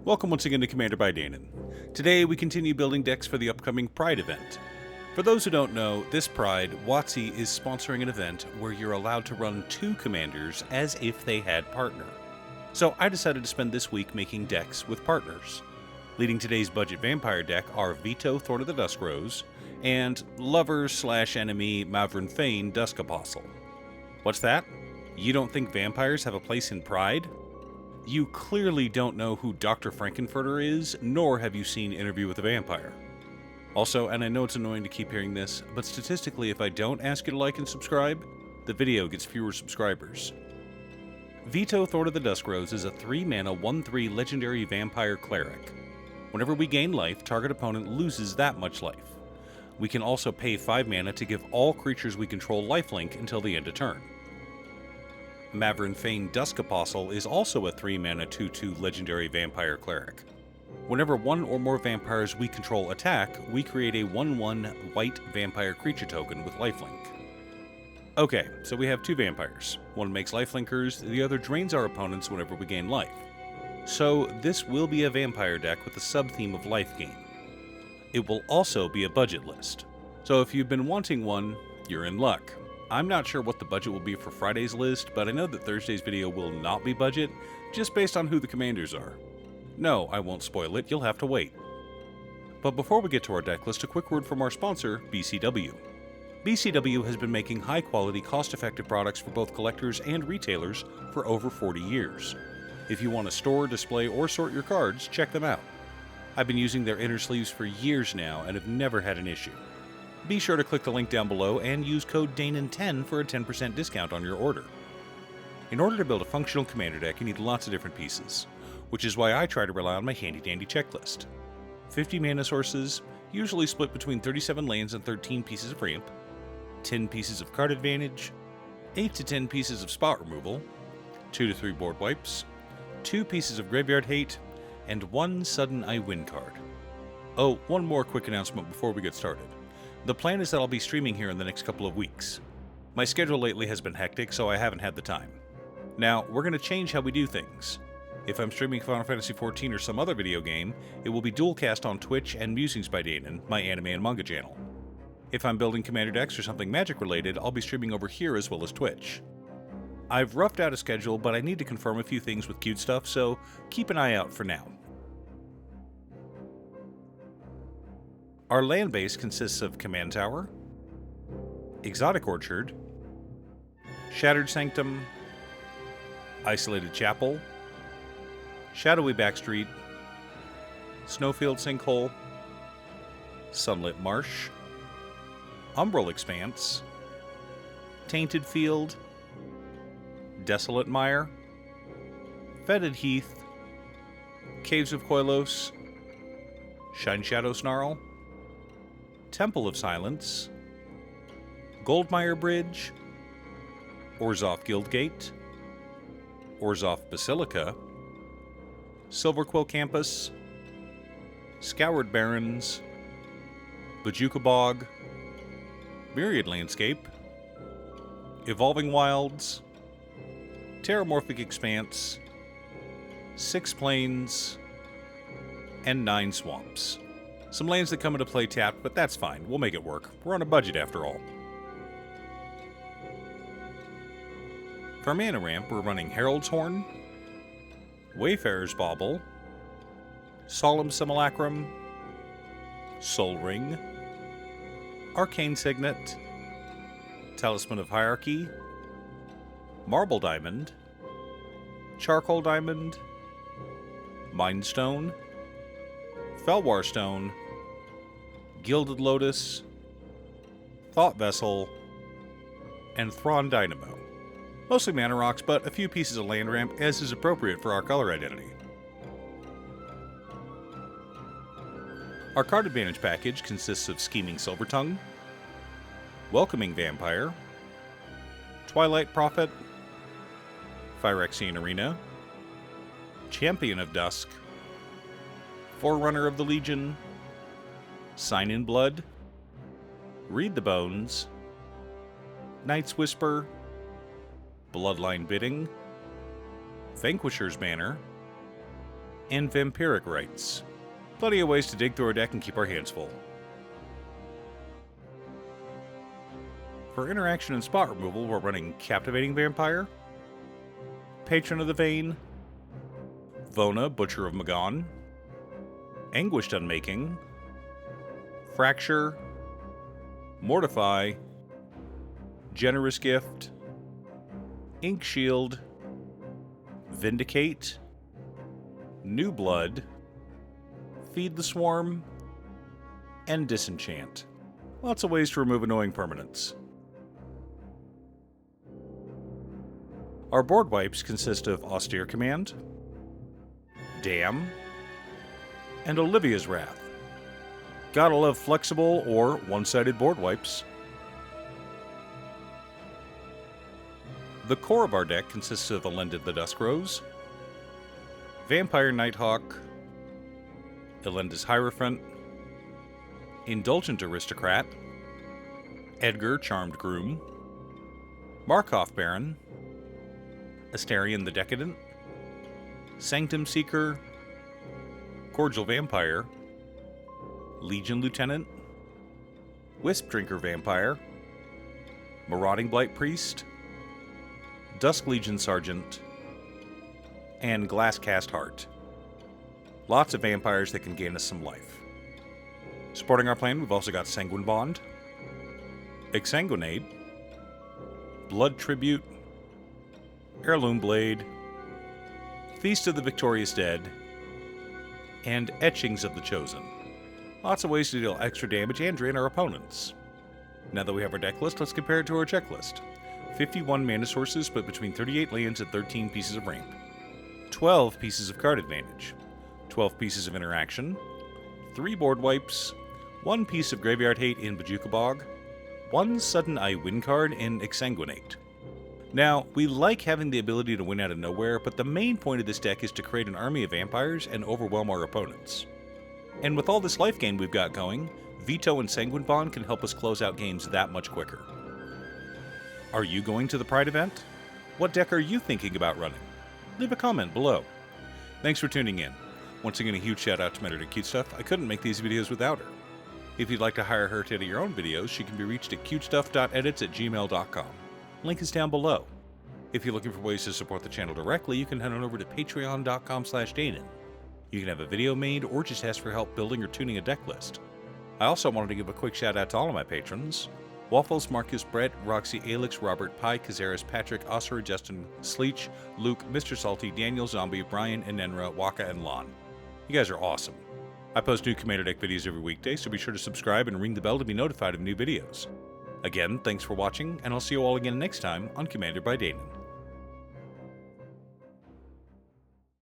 Welcome once again to Commander by Danon. Today we continue building decks for the upcoming Pride event. For those who don't know, this Pride, WotC is sponsoring an event where you're allowed to run 2 commanders as if they had partner. So I decided to spend this week making decks with partners. Leading today's budget vampire deck are Vito, Thorn of the Dusk and lover/enemy Mavren Fein, Dusk Apostle. What's that? You don't think vampires have a place in Pride? You clearly don't know who Dr. Frankenfurter is, nor have you seen Interview with a Vampire. Also, and I know it's annoying to keep hearing this, but statistically if I don't ask you to like and subscribe, the video gets fewer subscribers. Vito, Thorn of the Dusk is a 3-mana 1/3 legendary vampire cleric. Whenever we gain life, target opponent loses that much life. We can also pay 5 mana to give all creatures we control lifelink until the end of turn. Mavren Fein, Dusk Apostle is also a 3-mana 2/2 legendary vampire cleric. Whenever one or more vampires we control attack, we create a 1/1 white vampire creature token with lifelink. Okay, so we have 2 vampires. One makes lifelinkers, the other drains our opponents whenever we gain life. So this will be a vampire deck with a sub-theme of life gain. It will also be a budget list. So if you've been wanting one, you're in luck. I'm not sure what the budget will be for Friday's list, but I know that Thursday's video will not be budget, just based on who the commanders are. No, I won't spoil it, you'll have to wait. But before we get to our deck list, a quick word from our sponsor, BCW. BCW has been making high-quality, cost-effective products for both collectors and retailers for over 40 years. If you want to store, display, or sort your cards, check them out. I've been using their inner sleeves for years now and have never had an issue. Be sure to click the link down below and use code DANON10 for a 10% discount on your order. In order to build a functional commander deck, you need lots of different pieces, which is why I try to rely on my handy-dandy checklist. 50 mana sources, usually split between 37 lands and 13 pieces of ramp, 10 pieces of card advantage, 8 to 10 pieces of spot removal, 2 to 3 board wipes, 2 pieces of graveyard hate, and 1 sudden I win card. Oh, one more quick announcement before we get started. The plan is that I'll be streaming here in the next couple of weeks. My schedule lately has been hectic, so I haven't had the time. Now, we're going to change how we do things. If I'm streaming Final Fantasy XIV or some other video game, it will be dualcast on Twitch and Musings by Danon, my anime and manga channel. If I'm building commander decks or something magic related, I'll be streaming over here as well as Twitch. I've roughed out a schedule, but I need to confirm a few things with Cute Stuff, so keep an eye out for now. Our land base consists of Command Tower, Exotic Orchard, Shattered Sanctum, Isolated Chapel, Shadowy Backstreet, Snowfield Sinkhole, Sunlit Marsh, Umbral Expanse, Tainted Field, Desolate Mire, Fetid Heath, Caves of Koilos, Shine Shadow Snarl, Temple of Silence, Goldmire Bridge, Orzhov Guildgate, Orzhov Basilica, Silverquill Campus, Scoured Barrens, Bajuka Bog, Myriad Landscape, Evolving Wilds, Terramorphic Expanse, 6 Plains, and 9 Swamps. Some lands that come into play tapped, but that's fine. We'll make it work. We're on a budget after all. For mana ramp, we're running Herald's Horn, Wayfarer's Bauble, Solemn Simulacrum, Soul Ring, Arcane Signet, Talisman of Hierarchy, Marble Diamond, Charcoal Diamond, Mind Stone, Felwar Stone, Gilded Lotus, Thought Vessel, and Thrawn Dynamo. Mostly mana rocks, but a few pieces of land ramp as is appropriate for our color identity. Our card advantage package consists of Scheming Silvertongue, Welcoming Vampire, Twilight Prophet, Phyrexian Arena, Champion of Dusk, Forerunner of the Legion, Sign in Blood, Read the Bones, Night's Whisper, Bloodline Bidding, Vanquisher's Banner, and vampiric rights. Plenty of ways to dig through our deck and keep our hands full. For interaction and spot removal, we're running Captivating Vampire, Patron of the Vein, Vona, Butcher of Magon, Anguished Unmaking, Fracture, Mortify, Generous Gift, Ink Shield, Vindicate, New Blood, Feed the Swarm, and Disenchant. Lots of ways to remove annoying permanents. Our board wipes consist of Austere Command, Damn, and Olivia's Wrath. Gotta love flexible or one-sided board wipes. The core of our deck consists of Elendid the Dusk Rose, Vampire Nighthawk, Elendis Hierophant, Indulgent Aristocrat, Edgar Charmed Groom, Markov Baron, Astarion the Decadent, Sanctum Seeker, Cordial Vampire, Legion Lieutenant, Wisp Drinker Vampire, Marauding Blight Priest, Dusk Legion Sergeant, and Glasscast Heart. Lots of vampires that can gain us some life. Supporting our plan, we've also got Sanguine Bond, Exsanguinate, Blood Tribute, Heirloom Blade, Feast of the Victorious Dead, and Etchings of the Chosen. Lots of ways to deal extra damage and drain our opponents. Now that we have our deck list, let's compare it to our checklist. 51 mana sources split between 38 lands and 13 pieces of ramp. 12 pieces of card advantage. 12 pieces of interaction. 3 board wipes. 1 piece of graveyard hate in Bojuka Bog. 1 sudden I win card in Exsanguinate. Now, we like having the ability to win out of nowhere, but the main point of this deck is to create an army of vampires and overwhelm our opponents. And with all this life gain we've got going, Vito and Sanguine Bond can help us close out games that much quicker. Are you going to the Pride event? What deck are you thinking about running? Leave a comment below. Thanks for tuning in. Once again, a huge shout out to my editor cutestuff. I couldn't make these videos without her. If you'd like to hire her to edit your own videos, she can be reached at cutestuff.edits@gmail.com. Link is down below. If you're looking for ways to support the channel directly, you can head on over to patreon.com/Danon. You can have a video made or just ask for help building or tuning a deck list. I also wanted to give a quick shout out to all of my patrons: Waffles, Marcus, Brett, Roxy, Alex, Robert, Pi, Kazaris, Patrick, Oscar, Justin, Sleech, Luke, Mr. Salty, Daniel, Zombie, Brian, Enenra, Waka, and Lon. You guys are awesome. I post new Commander Deck videos every weekday, so be sure to subscribe and ring the bell to be notified of new videos. Again, thanks for watching, and I'll see you all again next time on Commander by Danon.